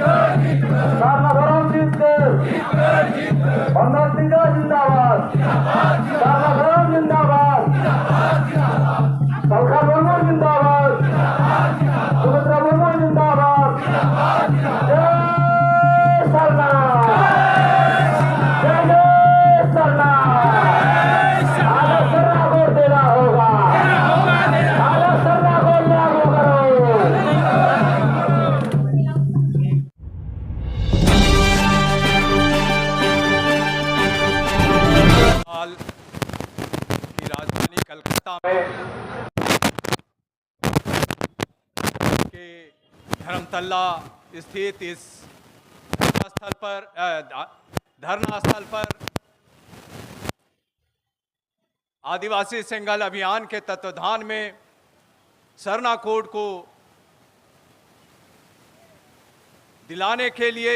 सरना धर्म जीतकर बंदा तिग्गा जिंदाबाद, सरना धर्म जिंदाबाद, सलखा मुर्मू जिंदाबाद, सुमित्रा मुर्मू जिंदाबाद। जय सरना, जय जय सरना। आगे सरना को देना होगा, आगे सरना को लागू करो। की राजधानी कलकत्ता में के धर्मतल्ला स्थित इस धरना स्थल पर आदिवासी सिंगल अभियान के तत्वाधान में सरना कोड को दिलाने के लिए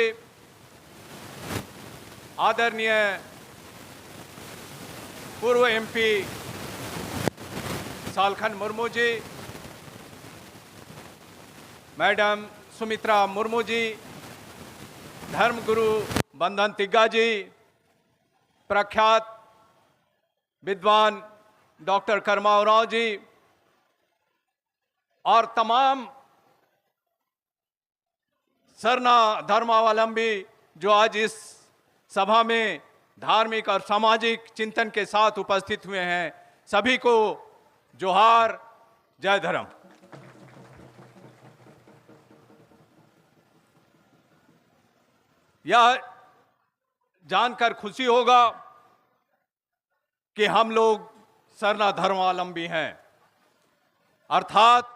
आदरणीय पूर्व एमपी सालखन मुर्मू जी, मैडम सुमित्रा मुर्मू जी, धर्मगुरु बंधन तिग्गा जी, प्रख्यात विद्वान डॉक्टर करमाव राव जी और तमाम सरना धर्मावलंबी जो आज इस सभा में धार्मिक और सामाजिक चिंतन के साथ उपस्थित हुए हैं, सभी को जोहार, जय धर्म। यह जानकर खुशी होगा कि हम लोग सरना धर्मावलंबी हैं, अर्थात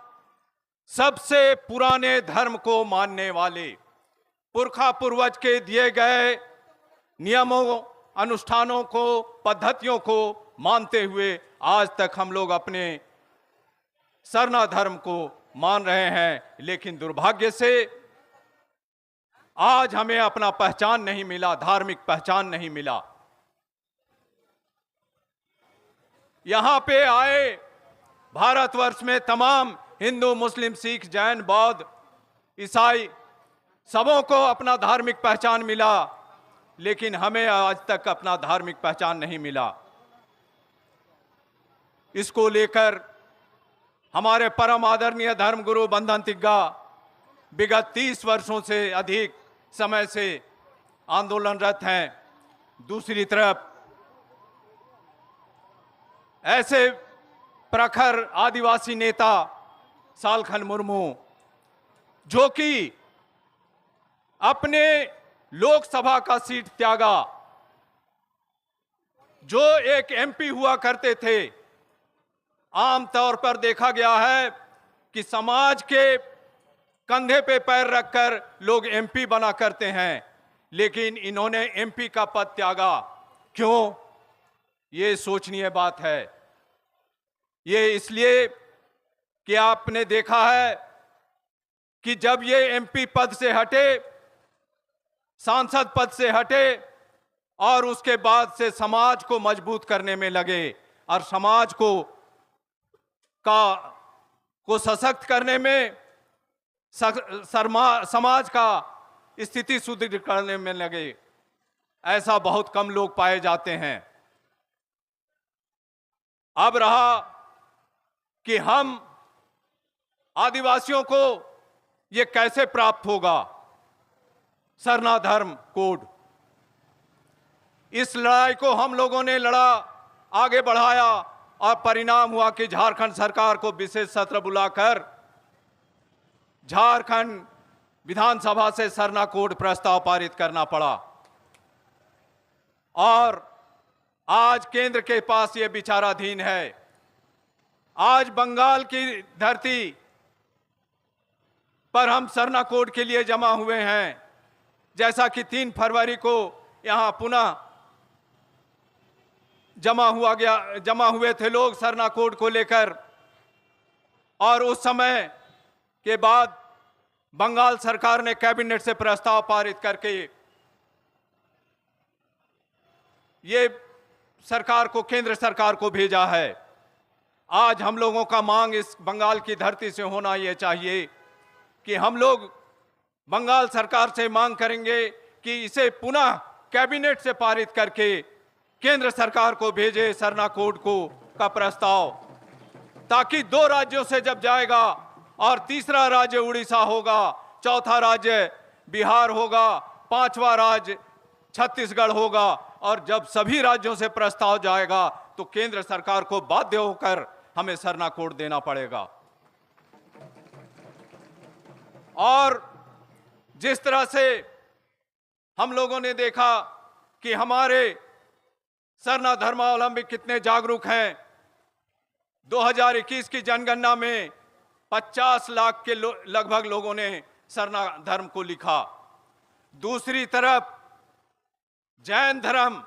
सबसे पुराने धर्म को मानने वाले, पुरखा पूर्वज के दिए गए नियमों, अनुष्ठानों को, पद्धतियों को मानते हुए आज तक हम लोग अपने सरना धर्म को मान रहे हैं। लेकिन दुर्भाग्य से आज हमें अपना पहचान नहीं मिला, धार्मिक पहचान नहीं मिला। यहां पे आए भारतवर्ष में तमाम हिंदू, मुस्लिम, सिख, जैन, बौद्ध, ईसाई सबों को अपना धार्मिक पहचान मिला, लेकिन हमें आज तक अपना धार्मिक पहचान नहीं मिला। इसको लेकर हमारे परम आदरणीय धर्मगुरु बंधन तिग्गा विगत 30 वर्षों से अधिक समय से आंदोलनरत हैं। दूसरी तरफ ऐसे प्रखर आदिवासी नेता सालखन मुर्मू, जो कि अपने लोकसभा का सीट त्यागा, जो एक एमपी हुआ करते थे, आमतौर पर देखा गया है कि समाज के कंधे पे पैर रखकर लोग एमपी बना करते हैं, लेकिन इन्होंने एमपी का पद त्यागा। क्यों? ये सोचनीय बात है। ये इसलिए कि आपने देखा है कि जब ये एमपी पद से हटे, सांसद पद से हटे और उसके बाद से समाज को मजबूत करने में लगे और समाज को सशक्त करने में, समाज का स्थिति सुदृढ़ करने में लगे। ऐसा बहुत कम लोग पाए जाते हैं। अब रहा कि हम आदिवासियों को ये कैसे प्राप्त होगा, सरना धर्म कोड। इस लड़ाई को हम लोगों ने लड़ा, आगे बढ़ाया और परिणाम हुआ कि झारखंड सरकार को विशेष सत्र बुलाकर झारखंड विधानसभा से सरना कोड प्रस्ताव पारित करना पड़ा। और आज केंद्र के पास ये विचाराधीन है। आज बंगाल की धरती पर हम सरना कोड के लिए जमा हुए हैं। जैसा कि 3 फरवरी को यहां पुनः जमा हुए थे लोग सरना कोड को लेकर, और उस समय के बाद बंगाल सरकार ने कैबिनेट से प्रस्ताव पारित करके ये सरकार को, केंद्र सरकार को भेजा है। आज हम लोगों का मांग इस बंगाल की धरती से होना ये चाहिए कि हम लोग बंगाल सरकार से मांग करेंगे कि इसे पुनः कैबिनेट से पारित करके केंद्र सरकार को भेजे सरना कोड को का प्रस्ताव, ताकि 2 राज्यों से जब जाएगा और तीसरा राज्य उड़ीसा होगा, चौथा राज्य बिहार होगा, 5वां राज्य छत्तीसगढ़ होगा, और जब सभी राज्यों से प्रस्ताव जाएगा तो केंद्र सरकार को बाध्य होकर हमें सरना कोड देना पड़ेगा। और जिस तरह से हम लोगों ने देखा कि हमारे सरना धर्मावलंबी कितने जागरूक हैं, 2021 की जनगणना में 50 लाख के लगभग लोगों ने सरना धर्म को लिखा। दूसरी तरफ जैन धर्म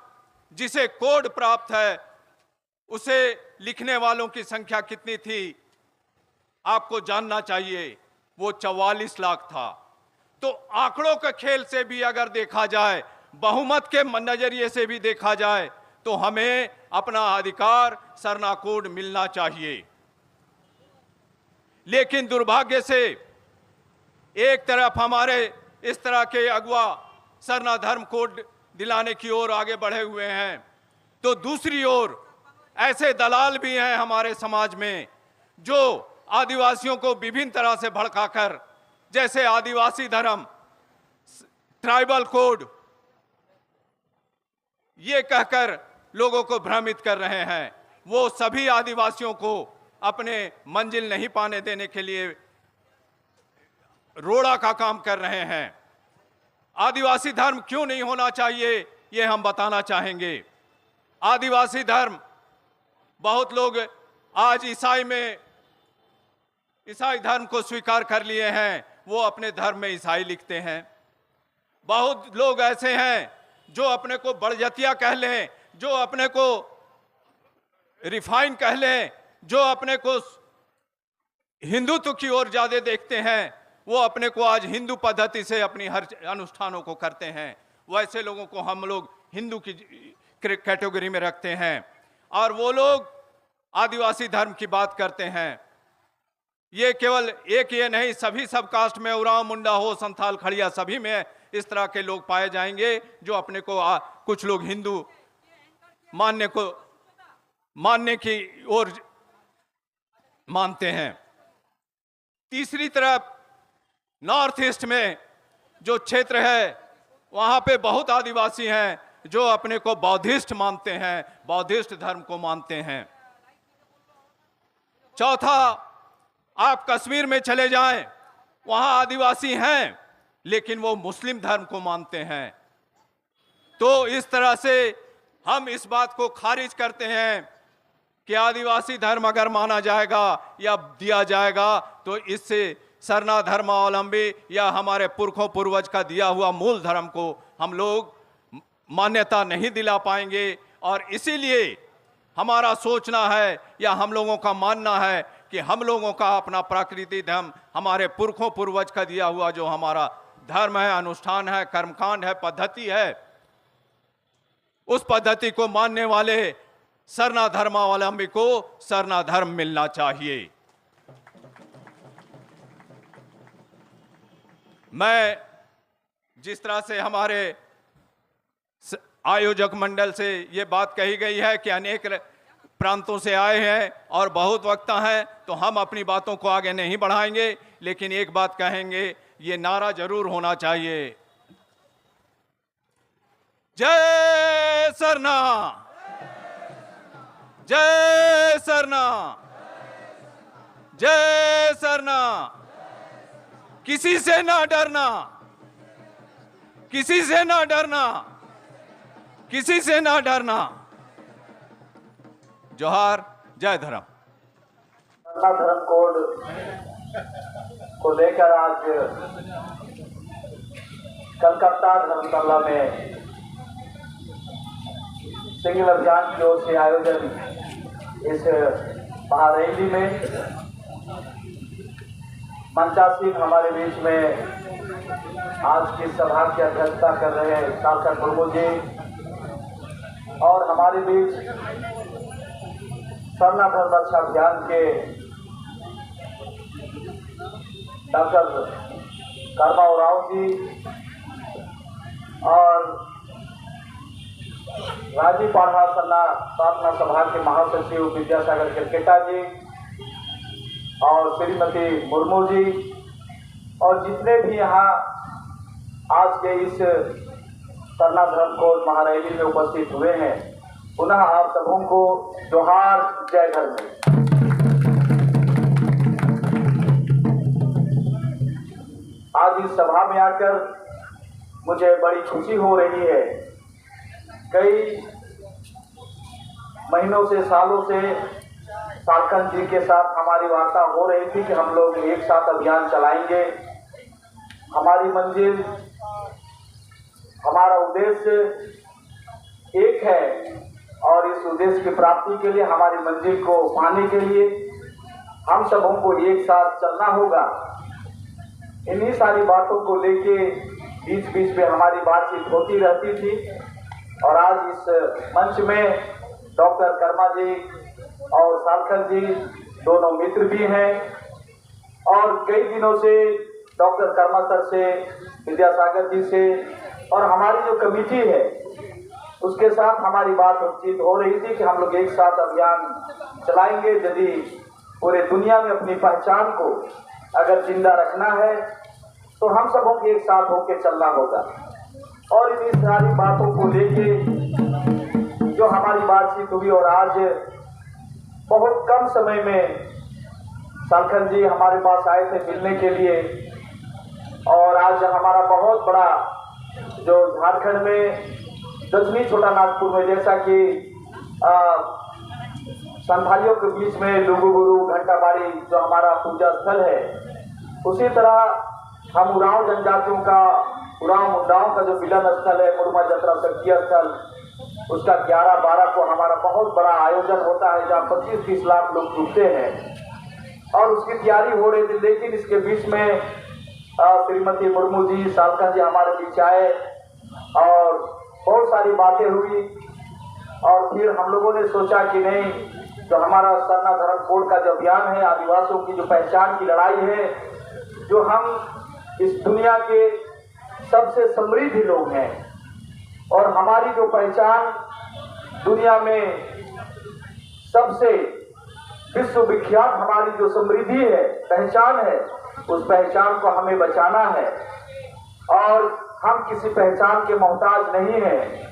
जिसे कोड प्राप्त है, उसे लिखने वालों की संख्या कितनी थी आपको जानना चाहिए, वो 44 लाख था। तो आंकड़ों के खेल से भी अगर देखा जाए, बहुमत के नजरिए से भी देखा जाए, तो हमें अपना अधिकार सरना कोड मिलना चाहिए। लेकिन दुर्भाग्य से एक तरफ हमारे इस तरह के अगुवा सरना धर्म कोड दिलाने की ओर आगे बढ़े हुए हैं, तो दूसरी ओर ऐसे दलाल भी हैं हमारे समाज में जो आदिवासियों को विभिन्न तरह से भड़काकर, जैसे आदिवासी धर्म, ट्राइबल कोड, ये कहकर लोगों को भ्रमित कर रहे हैं। वो सभी आदिवासियों को अपने मंजिल नहीं पाने देने के लिए रोड़ा का काम कर रहे हैं। आदिवासी धर्म क्यों नहीं होना चाहिए, ये हम बताना चाहेंगे। आदिवासी धर्म, बहुत लोग आज ईसाई धर्म को स्वीकार कर लिए हैं, वो अपने धर्म में ईसाई लिखते हैं। बहुत लोग ऐसे हैं जो अपने को बड़जतिया कह लें, जो अपने को रिफाइन कह लें, जो अपने को हिंदुत्व की ओर ज्यादा देखते हैं, वो अपने को आज हिंदू पद्धति से अपनी हर अनुष्ठानों को करते हैं। वैसे लोगों को हम लोग हिंदू की कैटेगरी में रखते हैं, और वो लोग आदिवासी धर्म की बात करते हैं। ये केवल एक ये नहीं, सभी सब कास्ट में, उरांव, मुंडा हो, संथाल, खड़िया, सभी में इस तरह के लोग पाए जाएंगे जो अपने को कुछ लोग हिंदू मानने की ओर मानते हैं। तीसरी तरफ नॉर्थ ईस्ट में जो क्षेत्र है, वहां पे बहुत आदिवासी हैं जो अपने को बौद्धिस्ट मानते हैं, बौद्धिस्ट धर्म को मानते हैं। चौथा, आप कश्मीर में चले जाएं, वहां आदिवासी हैं लेकिन वो मुस्लिम धर्म को मानते हैं। तो इस तरह से हम इस बात को खारिज करते हैं कि आदिवासी धर्म अगर माना जाएगा या दिया जाएगा तो इससे सरना धर्मावलंबी या हमारे पुरखों पूर्वज का दिया हुआ मूल धर्म को हम लोग मान्यता नहीं दिला पाएंगे। और इसीलिए हमारा सोचना है या हम लोगों का मानना है कि हम लोगों का अपना प्राकृतिक धर्म, हमारे पुरखों पूर्वज का दिया हुआ जो हमारा धर्म है, अनुष्ठान है, कर्मकांड है, पद्धति है, उस पद्धति को मानने वाले सरना धर्मावलंबी को सरना धर्म मिलना चाहिए। मैं जिस तरह से हमारे आयोजक मंडल से ये बात कही गई है कि अनेक प्रांतों से आए हैं और बहुत वक्ता हैं, तो हम अपनी बातों को आगे नहीं बढ़ाएंगे, लेकिन एक बात कहेंगे, ये नारा जरूर होना चाहिए, जय सरना, जय सरना, जय सरना। किसी से ना डरना, किसी से ना डरना, किसी से ना डरना। जोहार, जय धर्म। सरना धर्म कोड को लेकर आज कलकत्ता धर्मशाला में सिंगल अभियान की ओर से आयोजन इस महारैली में मंचासीन हमारे बीच में आज की सभा की अध्यक्षता कर रहे हैं शासक मुर्मू जी, और हमारे बीच सरना धर्म रक्षा अभियान के डॉक्टर कर्मा उरांव जी और राजीव पाढ़ा सन्ना प्रार्थना सभा के महासचिव विद्यासागर केरकेटा जी और श्रीमती मुर्मू जी और जितने भी यहाँ आज के इस सरना धर्म कोड महारैली में उपस्थित हुए हैं, पुनः आप सबों को जोहार, जय धर्म। आज इस सभा में आकर मुझे बड़ी खुशी हो रही है। कई महीनों से, सालों से सालखन जी के साथ हमारी वार्ता हो रही थी कि हम लोग एक साथ अभियान चलाएंगे। हमारी मंजिल, हमारा उद्देश्य एक है और इस उद्देश्य की प्राप्ति के लिए, हमारी मंजिल को पाने के लिए हम सबों को एक साथ चलना होगा। इन्हीं सारी बातों को लेके बीच बीच में हमारी बातचीत होती रहती थी और आज इस मंच में डॉक्टर कर्मा जी और सालखन जी दोनों मित्र भी हैं और कई दिनों से डॉक्टर कर्मा सर से, विद्यासागर जी से और हमारी जो कमेटी है उसके साथ हमारी बातचीत हो रही थी कि हम लोग एक साथ अभियान चलाएंगे। यदि पूरे दुनिया में अपनी पहचान को अगर जिंदा रखना है तो हम सबों को एक साथ होकर चलना होगा। और इन सारी बातों को लेके जो हमारी बातचीत हुई और आज बहुत कम समय में सालखन जी हमारे पास आए थे मिलने के लिए और आज हमारा बहुत बड़ा जो झारखंड में दक्षिणी छोटा नागपुर में, जैसा कि संथालियों के बीच में लुगुबुरु घंटाबाड़ी जो हमारा पूजा स्थल है, उसी तरह हम उरांव जनजातियों का, उरांव मुंडाओं का जो मिलन स्थल है मुरुमा जतरा शक्ति स्थल, उसका 11-12 को हमारा बहुत बड़ा आयोजन होता है जहाँ 25-30 लाख लोग जुटते हैं और उसकी तैयारी हो रही थी। लेकिन इसके बीच में श्रीमती मुर्मू जी, सालखन जी हमारे बीच आए और बहुत सारी बातें हुई और फिर हम लोगों ने सोचा कि नहीं, जो हमारा सरना धर्म कोड का जो अभियान है, आदिवासियों की जो पहचान की लड़ाई है, जो हम इस दुनिया के सबसे समृद्ध लोग हैं और हमारी जो पहचान दुनिया में सबसे विश्वविख्यात हमारी जो समृद्धि है, पहचान है, उस पहचान को हमें बचाना है और हम किसी पहचान के मोहताज नहीं हैं।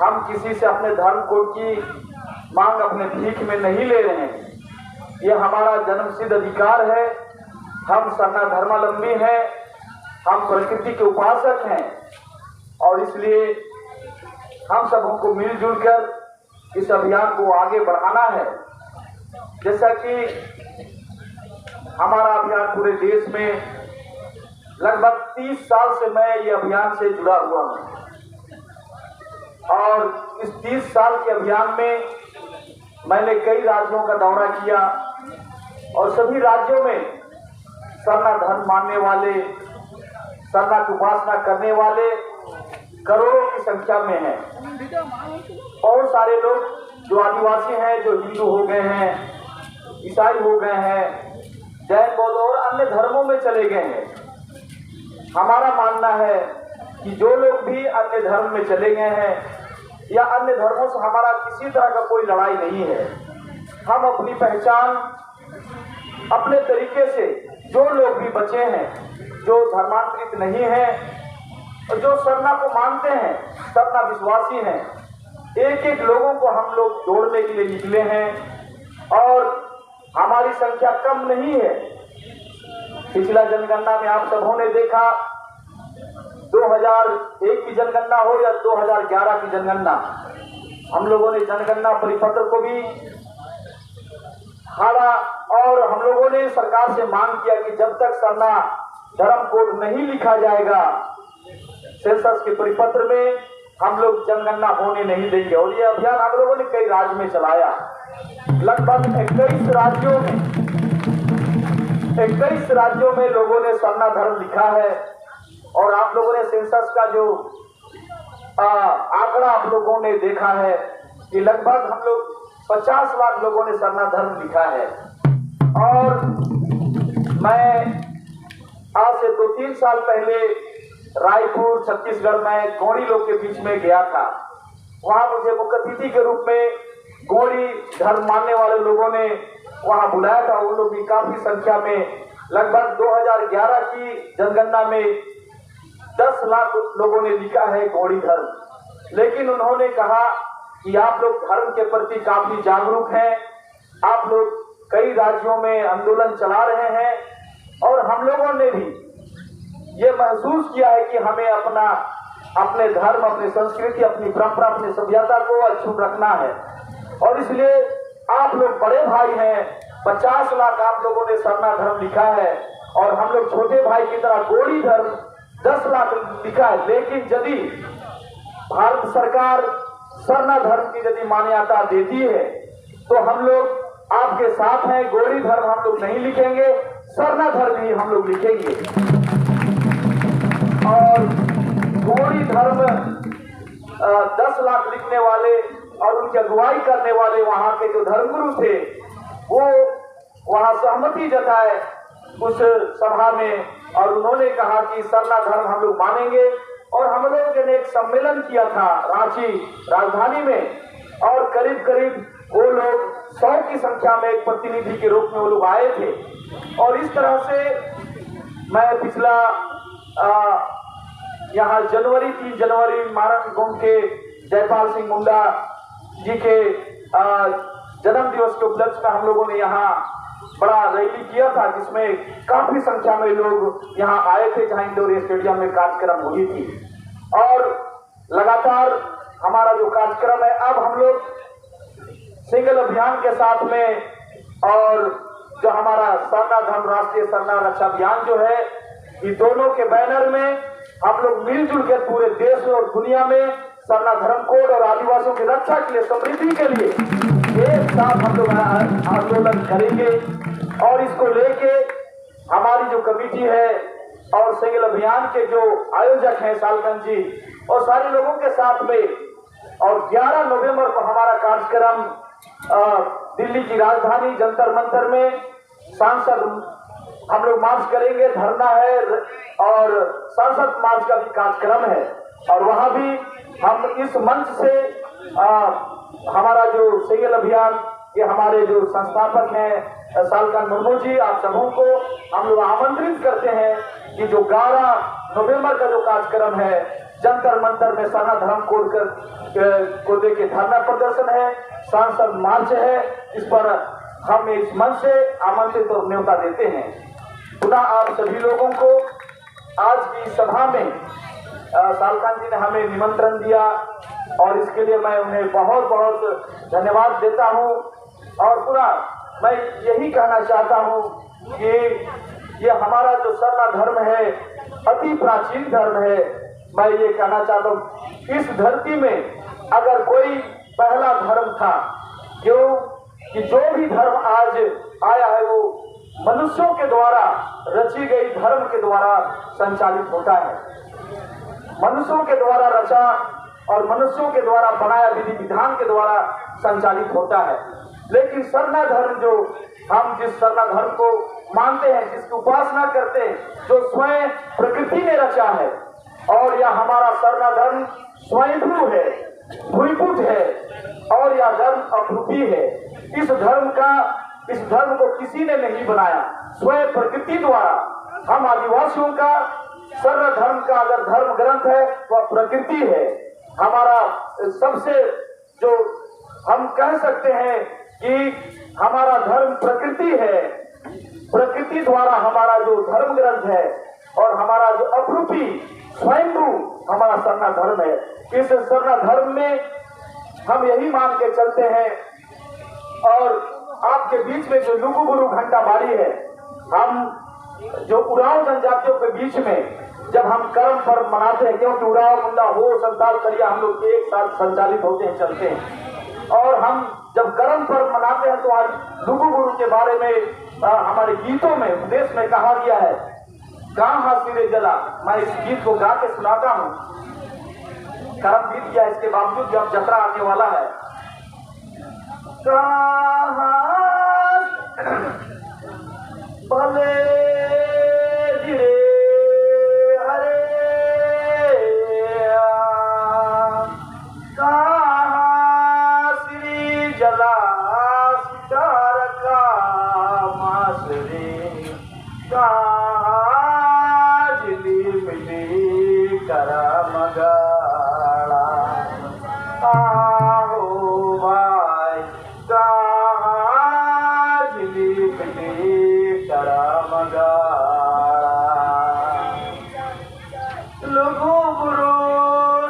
हम किसी से अपने धर्म कोड की मांग अपने भीख में नहीं ले रहे हैं। ये हमारा जन्मसिद्ध अधिकार है। हम सरना धर्मावलंबी हैं, हम प्रकृति के उपासक हैं और इसलिए हम सबों को मिलजुल कर इस अभियान को आगे बढ़ाना है। जैसा कि हमारा अभियान पूरे देश में लगभग 30 साल से मैं ये अभियान से जुड़ा हुआ हूँ और इस 30 साल के अभियान में मैंने कई राज्यों का दौरा किया और सभी राज्यों में सरना धर्म मानने वाले, सरना की उपासना करने वाले करोड़ों की संख्या में हैं। और सारे लोग जो आदिवासी हैं, जो हिंदू हो गए हैं, ईसाई हो गए हैं, जैन, बौद्ध और अन्य धर्मों में चले गए हैं। हमारा मानना है कि जो लोग भी अन्य धर्म में चले गए हैं या अन्य धर्मों से हमारा किसी तरह का कोई लड़ाई नहीं है। हम अपनी पहचान अपने तरीके से, जो लोग भी बचे हैं, जो धर्मांतरित नहीं हैं और जो सरना को मानते हैं, सरना विश्वासी हैं, एक एक लोगों को हम लोग जोड़ने के लिए निकले हैं और हमारी संख्या कम नहीं है। पिछला जनगणना में आप सबों ने देखा, 2001 की जनगणना हो या 2011 की जनगणना, हम लोगों ने जनगणना परिपत्र को भी हारा और हम लोगों ने सरकार से मांग किया कि जब तक सरना धर्म कोड नहीं लिखा जाएगा सेंसस के परिपत्र में, हम लोग जनगणना होने नहीं देंगे। और ये अभियान हम लोगों ने कई राज्य में चलाया। लगभग 21 राज्यों में लोगों ने सरना धर्म लिखा है और आप लोगों ने सेंसस का जो आंकड़ा आप लोगों ने देखा है कि लगभग हम लोग 50 लाख लोगों ने सरना धर्म लिखा है। और मैं आज से 2-3 साल पहले रायपुर छत्तीसगढ़ में गोंडी लोग के बीच में गया था। वहां मुझे मुख्य अतिथि के रूप में गोंडी धर्म मानने वाले लोगों ने वहां बुलाया था। उन लोग भी काफी संख्या में, लगभग 2011 की जनगणना में 10 लाख लोगों ने लिखा है गोंडी धर्म। लेकिन उन्होंने कहा कि आप लोग धर्म के प्रति काफी जागरूक हैं, आप लोग कई राज्यों में आंदोलन चला रहे हैं और हम लोगों ने भी ये महसूस किया है कि हमें अपने धर्म, अपनी संस्कृति, अपनी परंपरा, अपनी सभ्यता को अक्षुण्ण रखना है। और इसलिए आप लोग बड़े भाई हैं, 50 लाख आप लोगों ने सरना धर्म लिखा है और हम लोग छोटे भाई की तरह गोंडी धर्म 10 लाख लिखा है। लेकिन यदि भारत सरकार सरना धर्म की यदि मान्यता देती है तो हम लोग आपके साथ हैं। गोंडी धर्म हम लोग नहीं लिखेंगे, सरना धर्म ही हम लोग लिखेंगे। और गोंडी धर्म 10 लाख लिखने वाले और उनकी अगुवाई करने वाले वहां के जो धर्मगुरु थे, वो वहां सहमति जताए उस सभा में और उन्होंने कहा कि सरना धर्म हम लोग मानेंगे। और हम लोगों ने एक सम्मेलन किया था रांची राजधानी में और करीब करीब वो लोग 100 की संख्या में एक प्रतिनिधि के रूप में वो लोग आए थे। और इस तरह से मैं पिछला यहाँ 3 जनवरी महाराष्ट्र के जयपाल सिंह मुंडा जी के जन्म दिवस के उपलक्ष्य में हम लोगों ने यहाँ बड़ा रैली किया था, जिसमें काफी संख्या में लोग यहाँ आए थे, जहाँ इंदौर स्टेडियम में कार्यक्रम हुई थी। और लगातार हमारा जो कार्यक्रम है, अब हम लोग सिंगल अभियान के साथ में और जो हमारा सरना धर्म राष्ट्रीय सरना रक्षा अभियान जो है, ये दोनों के बैनर में हम लोग मिलजुल के पूरे देश में और दुनिया में सरना धर्म कोड और आदिवासियों की रक्षा के लिए, समृद्धि के लिए एक साथ हम लोग आंदोलन करेंगे। और इसको लेके हमारी जो कमेटी है और सिंगल अभियान के जो आयोजक हैं सालकन जी और सारे लोगों के साथ में, और 11 नवंबर को हमारा कार्यक्रम दिल्ली की राजधानी जंतर मंतर में सांसद हम लोग मार्च करेंगे, धरना है और सांसद मार्च का भी कार्यक्रम है। और वहां भी हम इस मंच से हमारा जो सिंगल अभियान के हमारे जो संस्थापक हैं सालकन मुर्मू जी, आप सबों को हम लोग आमंत्रित करते हैं कि जो 11 नवंबर का जो कार्यक्रम है जंतर मंतर में सरना धर्म कोड को लेकर धरना प्रदर्शन है, सांसद मार्च है, इस पर हम इस मंच से आमंत्रित और न्योता देते हैं। पुनः आप सभी लोगों को आज की सभा में सालकन जी ने हमें निमंत्रण दिया और इसके लिए मैं उन्हें बहुत बहुत धन्यवाद देता हूं। और पूरा मैं यही कहना चाहता हूं कि ये हमारा जो सरना धर्म है अति प्राचीन धर्म है। मैं ये कहना चाहता हूं, इस धरती में अगर कोई पहला धर्म था, क्यों कि जो भी धर्म आज आया है वो मनुष्यों के द्वारा रची गई धर्म के द्वारा संचालित होता है, मनुष्यों के द्वारा रचा और मनुष्यों के द्वारा बनाया विधि विधान के द्वारा संचालित होता है। लेकिन सरना धर्म जो हम जिस सरना धर्म को मानते हैं, जिसकी उपासना करते हैं, जो स्वयं प्रकृति ने रचा है, और यह हमारा सरना धर्म स्वयंभू है, भूमिपुट है और यह धर्म अभ्रुपी है। इस धर्म को किसी ने नहीं बनाया, स्वयं प्रकृति द्वारा। हम आदिवासियों का सरना धर्म का अगर धर्म ग्रंथ है वह प्रकृति है। हमारा सबसे जो हम कह सकते हैं कि हमारा धर्म प्रकृति है, प्रकृति द्वारा हमारा जो धर्म ग्रंथ है और हमारा जो अभ्रुपी स्वयंभू हमारा सरना धर्म है। इस सरना धर्म में हम यही मान के चलते हैं। और आपके बीच में जो लुगुबुरु घंटा बाड़ी है, हम जो उरांव जनजातियों के बीच में जब हम कर्म पर्व मनाते हैं, क्योंकि उरांव मुंडा हो संताल करिया हम लोग एक साथ संचालित होते हैं, चलते हैं, और हम जब कर्म पर्व मनाते हैं तो आज लुगुबुरु के बारे में हमारे गीतों में उपदेश में कहा गया है, कहाँ सिरे जला। मैं इस गीत को गा के सुनाता हूँ। कर्म बीत गया, इसके बावजूद जब जतरा आने वाला है, भले गिरे करमगाड़ा। आओ भाई कहाँ झिली करमगाड़ा। लघु गुरु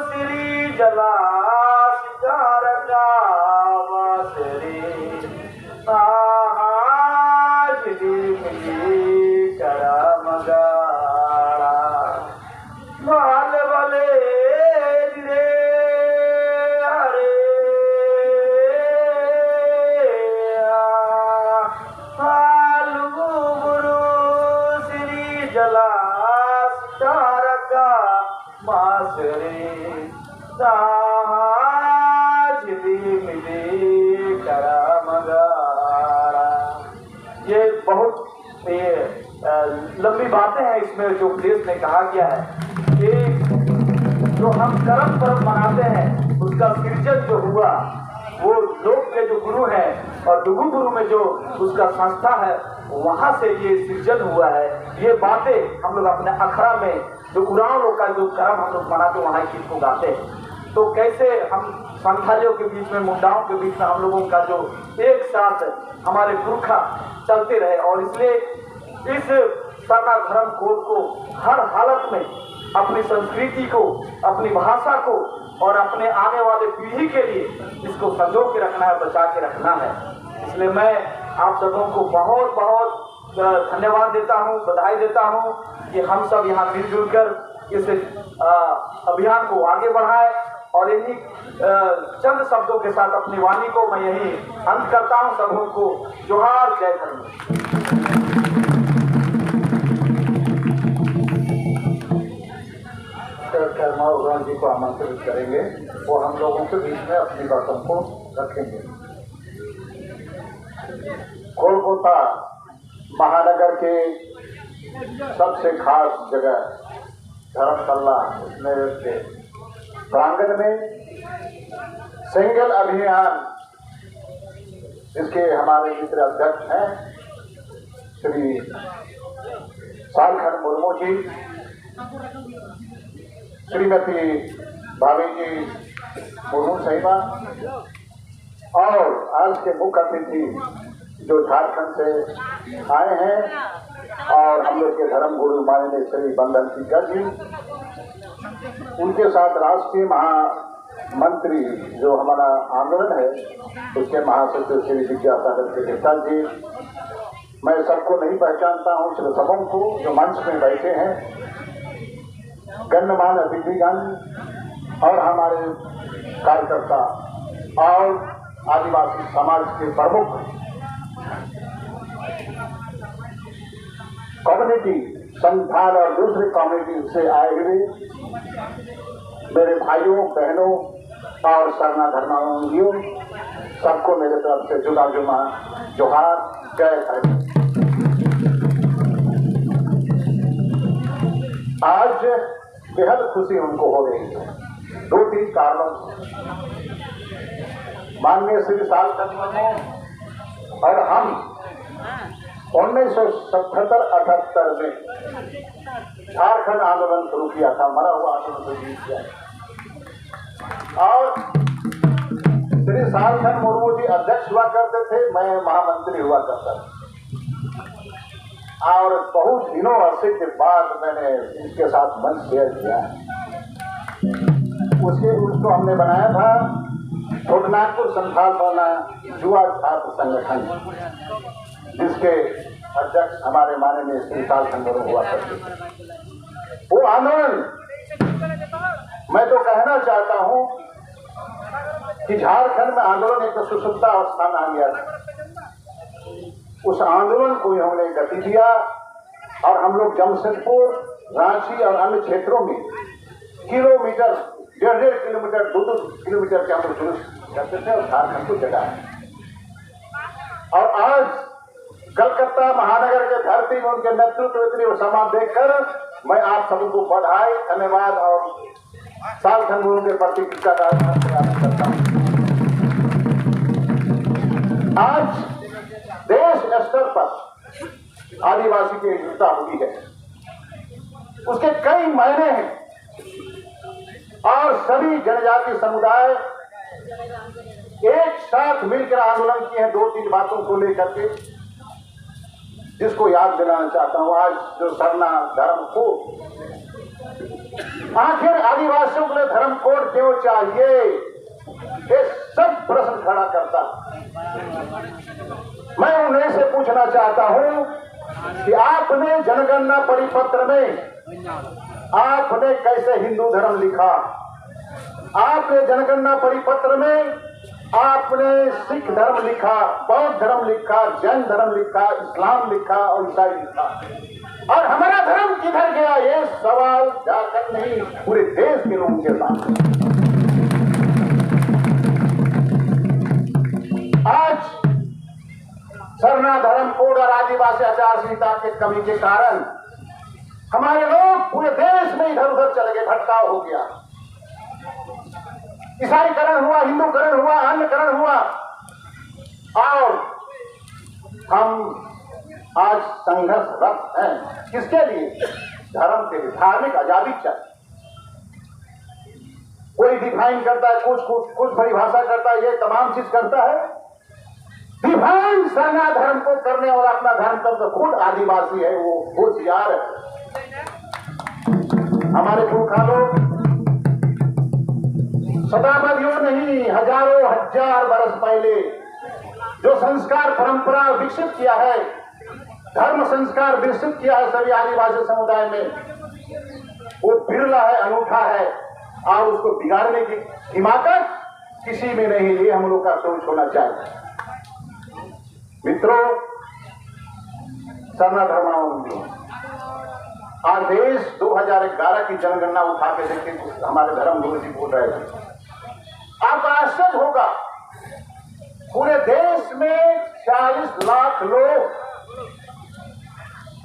श्री जला सितार गावा श्री करमगाड़ा। बाल वाले रे हरे लघु गुरु श्री जला सितार का मासरे करमगाड़ा। ये बहुत लंबी बातें हैं इसमें जो उपदेश में कहा गया है कि जो हम कर्म पर्व मनाते हैं उसका सृजन जो हुआ वो लोक के जो गुरु हैं और लघु गुरु में जो उसका संस्था है वहां से ये सृजन हुआ है। ये बातें हम लोग अपने अखड़ा में जो उराव लोग का जो कर्म हम लोग मनाते वहां चीज को गाते हैं। तो कैसे हम संथालियों के बीच में मुंडाओं के बीच में हम लोगों का जो एक साथ हमारे पुरखा चलते रहे और इसलिए इस सरना धर्म कोड को हर हालत में अपनी संस्कृति को अपनी भाषा को और अपने आने वाले पीढ़ी के लिए इसको संजो के रखना है बचा के रखना है। इसलिए मैं आप सबों को बहुत बहुत धन्यवाद देता हूँ बधाई देता हूँ कि हम सब यहाँ मिलजुल कर इस अभियान को आगे बढ़ाए और इन्हीं चंद शब्दों के साथ अपनी वाणी को मैं यही अंत करता हूँ। सबों को जोहार जय धर्म। कर्मा जी को आमंत्रित करेंगे वो हम लोगों के बीच में अपनी बातों को रखेंगे। कोलकाता महानगर के सबसे खास जगह धर्मशाला मेरठ के प्रांगण में सिंगल अभियान इसके हमारे मित्र अध्यक्ष हैं श्री सालखन मुर्मू जी, श्रीमती भाभी जी मुर्मू साहिबा और आज के मुख्य अतिथि जो झारखंड से आए हैं और हम लोग के धर्म गुरु माननीय श्री बंदन टीका जी, उनके साथ राष्ट्रीय महामंत्री जो हमारा आंदोलन है उसके महासचिव श्री विद्यासागर त्रिवेदी जी। मैं सबको नहीं पहचानता हूँ, सिर्फ सबों को जो मंच में बैठे हैं, गण्यमान्य अतिथिगण और हमारे कार्यकर्ता और आदिवासी समाज के प्रमुख कम्युनिटी संस्थान और दूसरे कम्युनिटी से आए हुए मेरे भाइयों बहनों और सरना धर्मावलंबियों सबको मेरे तरफ से जुदा जुमा जोहार जय धर्म। आज बेहद खुशी उनको हो रही है 2-3 कारणों से। माननीय श्री सालखन मुर्मू और हम 1977-78 में झारखंड आंदोलन शुरू किया था, मरा हुआ आंदोलन शुरू किया और श्री सालखन मुर्मू जी अध्यक्ष हुआ करते थे, मैं महामंत्री हुआ करता था और बहुत दिनों अरसे के बाद मैंने इसके साथ मंच शेयर किया। उसको हमने बनाया था छोटनागपुर संथाल वाला युवा छात्र संगठन, जिसके अध्यक्ष हमारे माननीय श्री सालखन मुर्मू हुआ करते। वो आंदोलन मैं तो कहना चाहता हूं कि झारखंड में आंदोलन एक सुसुप्ता अवस्था में आ गया था। उस आंदोलन को हमने गति दिया और हम लोग जमशेदपुर, रांची और अन्य क्षेत्रों में किलोमीटर 1.5 किलोमीटर 2 किलोमीटर के हम लोग जुलूस करते थे और झारखंड को जगाया। और आज कलकत्ता महानगर के धरती में उनके नेतृत्व इतनी समा देखकर मैं आप सबको बधाई धन्यवाद और सालखन मुर्मू के प्रति करता हूँ। आज देश स्तर पर आदिवासी की एकजुटता हुई है, उसके कई मायने हैं। और सभी जनजाति समुदाय एक साथ मिलकर आंदोलन किए हैं 2-3 बातों को लेकर के, जिसको याद दिलाना चाहता हूं। आज जो सरना धर्म कोड, आखिर आदिवासियों के लिए धर्म कोड क्यों चाहिए, ये सब प्रश्न खड़ा करता। मैं उन्हें से पूछना चाहता हूं कि आपने जनगणना परिपत्र में आपने कैसे हिंदू धर्म लिखा, आपने जनगणना परिपत्र में आपने सिख धर्म लिखा, बौद्ध धर्म लिखा, जैन धर्म लिखा, इस्लाम लिखा और ईसाई लिखा, और हमारा धर्म किधर गया, ये सवाल जाकर नहीं पूरे देश के लोगों के सामने। आज सरना धर्म कोड और आदिवासी आचार संहिता के कमी के कारण हमारे लोग पूरे देश में इधर उधर चले गए, भटकाव हो गया, ईसाईकरण हुआ, हिंदूकरण हुआ, अन्यकरण हुआ, और हम आज संघर्षरत हैं। किसके लिए? धर्म के लिए, धार्मिक आजादी चाहिए। कोई डिफाइन करता है, कुछ परिभाषा करता है, ये तमाम चीज करता है। डिफाइन सरना धर्म को करने वाला अपना धर्म तो खुद आदिवासी है, वो होशियार है। हमारे पुरखा लोग शताब्दियों नहीं, हजारों हजार बरस पहले जो संस्कार परंपरा विकसित किया है, धर्म संस्कार विकसित किया है सभी आदिवासी समुदाय में, वो बिरला है, अनूठा है, और उसको बिगाड़ने की हिमाकत किसी में नहीं। ये हम लोग का सोच होना चाहिए। मित्रों, सरना धर्मावलंबी आज देश 2011 की जनगणना उठा के देखें, हमारे धर्म गुरु जी बोल रहे थे, आपको आश्चर्य होगा, पूरे देश में 40 लाख लोग,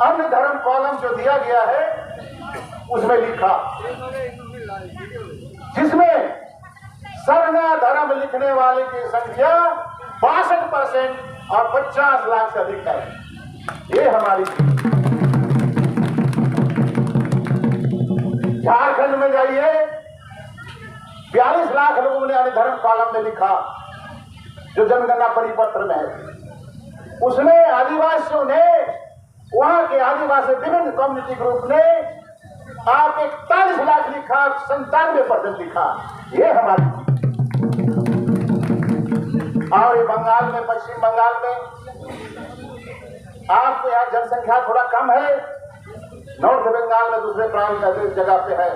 अन्य धर्म कॉलम जो दिया गया है उसमें लिखा, जिसमें सरना धर्म लिखने वाले की संख्या 62% और 50 लाख से अधिक है। ये हमारी, झारखंड में जाइए, 42 लाख लोगों ने अन्य धर्म कॉलम में लिखा, जो जनगणना परिपत्र में है। उसमें आदिवासियों ने, वहां के आदिवासी विभिन्न कम्युनिटी ग्रुप ने आप 41 लाख लिखा, 97% लिखा। ये हमारी, और ये बंगाल में, पश्चिम बंगाल में आपको यहाँ जनसंख्या थोड़ा कम है, नॉर्थ बंगाल में दूसरे प्रांत जगह पे है,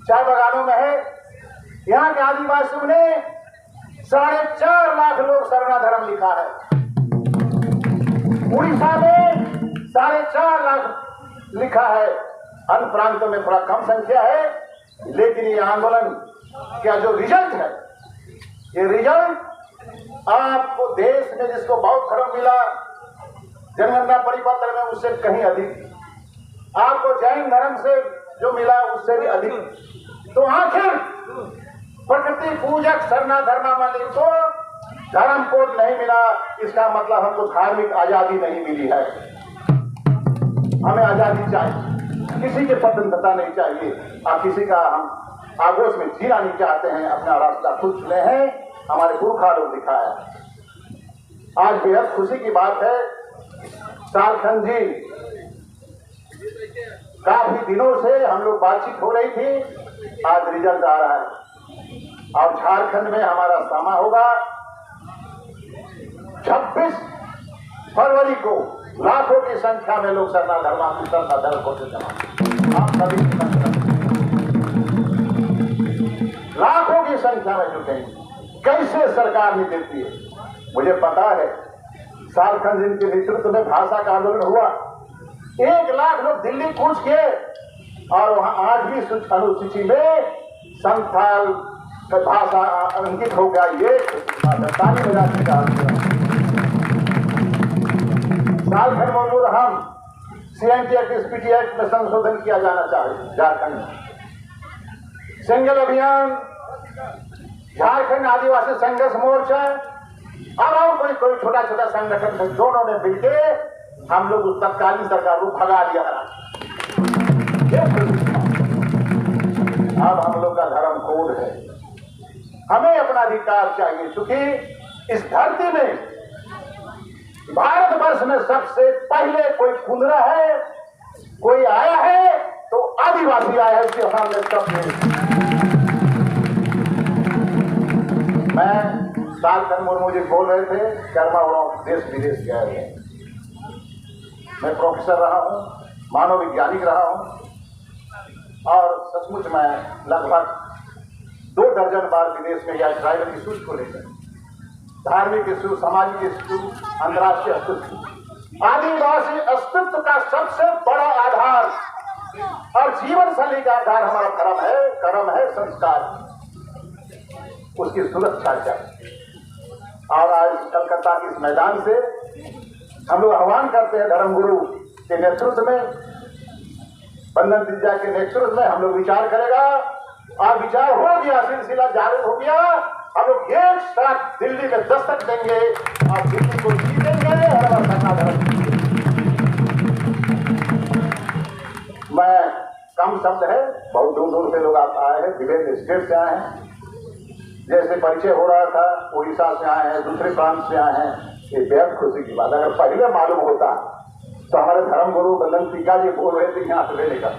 चाय बागानों में है। यहाँ के आदिवासियों ने 4.5 लाख लोग सरना धर्म लिखा है। उड़ीसा में 4.5 लाख लिखा है। अन्य प्रांतों में थोड़ा कम संख्या है, लेकिन ये आंदोलन का जो रिजल्ट है, ये रिजल्ट आपको देश में जिसको बौद्ध धर्म मिला जनगणना परिपत्र में, उससे कहीं अधिक, आपको जैन धर्म से जो मिला उससे भी अधिक। तो आखिर प्रकृति पूजक सरना धर्मावलंबी को धर्म कोड नहीं मिला, इसका मतलब हमको धार्मिक आजादी नहीं मिली है। हमें आजादी चाहिए, किसी की स्वतंत्रता नहीं चाहिए, और किसी का हम आगोश में जीना नहीं चाहते हैं। अपना रास्ता खुद चुने हैं, हमारे पुरखा लोग दिखाया। आज बेहद खुशी की बात है, झारखंड जी, काफी दिनों से हम लोग बातचीत हो रही थी, आज रिजल्ट आ रहा है। और झारखंड में हमारा समा होगा 26 फरवरी को। लाखों की संख्या में लोग सरना धर्म को जमा, आप सभी की संख्या, लाखों की संख्या में जुटेंगे। कैसे सरकार नहीं देती है, मुझे पता है। झारखंड जिनके नेतृत्व में भाषा का आंदोलन हुआ, 1 लाख लोग दिल्ली कूच के, और वहां 8वीं अनुसूची में संथाल भाषा अंकित हो गया। ये ताली बजाने का झारखंड मजदूर, हम CNT एक्ट, SPT एक्ट में संशोधन किया जाना चाहिए। झारखंड में सिंगल अभियान, झारखंड आदिवासी संघर्ष मोर्चा और कोई छोटा छोटा संगठन है, दोनों ने मिलकर हम लोग उस तत्कालीन सरकार को भगा दिया। अब हम लोग का का धर्म कोड है। हमें अपना अधिकार चाहिए, क्योंकि इस धरती में भारतवर्ष में सबसे पहले कोई कुंदरा है, कोई आया है तो आदिवासी आया है। इसके सामने सब मैं सालखन मुर्मू जी बोल रहे थे, कर्मा देश विदेश गए हैं। मैं प्रोफेसर रहा हूं, मानव वैज्ञानिक रहा हूं और सचमुच मैं लगभग 2 दर्जन बार विदेश में गया ट्राइबल इश्यूज को लेकर, धार्मिक इश्यू, सामाजिक इश्यू, अंतर्राष्ट्रीय अस्तित्व। आदिवासी अस्तित्व का सबसे बड़ा आधार और जीवन शैली का आधार हमारा कर्म है, संस्कार, उसकी सुरक्षा चाहिए। और आज कलकत्ता के इस मैदान से हम लोग आह्वान करते हैं धर्मगुरु के नेतृत्व में, बंदन तिज्जा के नेतृत्व में हम लोग विचार करेगा और विचार हो गया, सिलसिला जारी हो गया। हम लोग एक साथ दिल्ली में दस्तक देंगे और दिल्ली को जीतेंगे। मैं कम शब्द है, बहुत दूर दूर से लोग आए हैं, विभिन्न स्टेट से आए हैं। जैसे परिचय हो रहा था, उड़ीसा से आए हैं, दूसरे प्रांत से आए हैं। ये बेहद खुशी की बात। अगर पहले मालूम होता तो हमारे धर्मगुरु बंदन तिज्जा जी बोल रहे थे यहाँ से लेने का,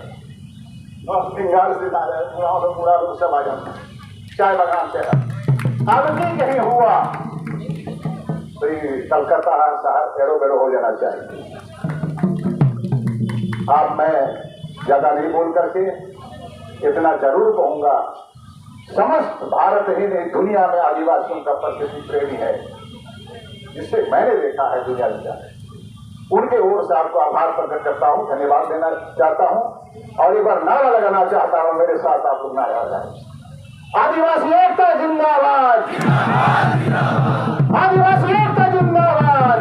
बंगाल से पूरा लोग सब आ जाता, चाय बगान से अब नहीं कहीं हुआ तो कलकत्ता शहर एड़ो बेड़ो हो जाना चाहिए। अब मैं ज्यादा नहीं बोल करके इतना जरूर कहूंगा, समस्त भारत ही नहीं दुनिया में आदिवासियों का प्रकृति प्रेमी है, जिससे मैंने देखा है दुनिया में। उनके ओर से आपको आभार प्रकट करता हूं, धन्यवाद देना चाहता हूं और एक बार नारा लगाना चाहता हूं। मेरे साथ आप लोग नारा लगाएं, आदिवासी एकता जिंदाबाद, आदिवासी एकता जिंदाबाद।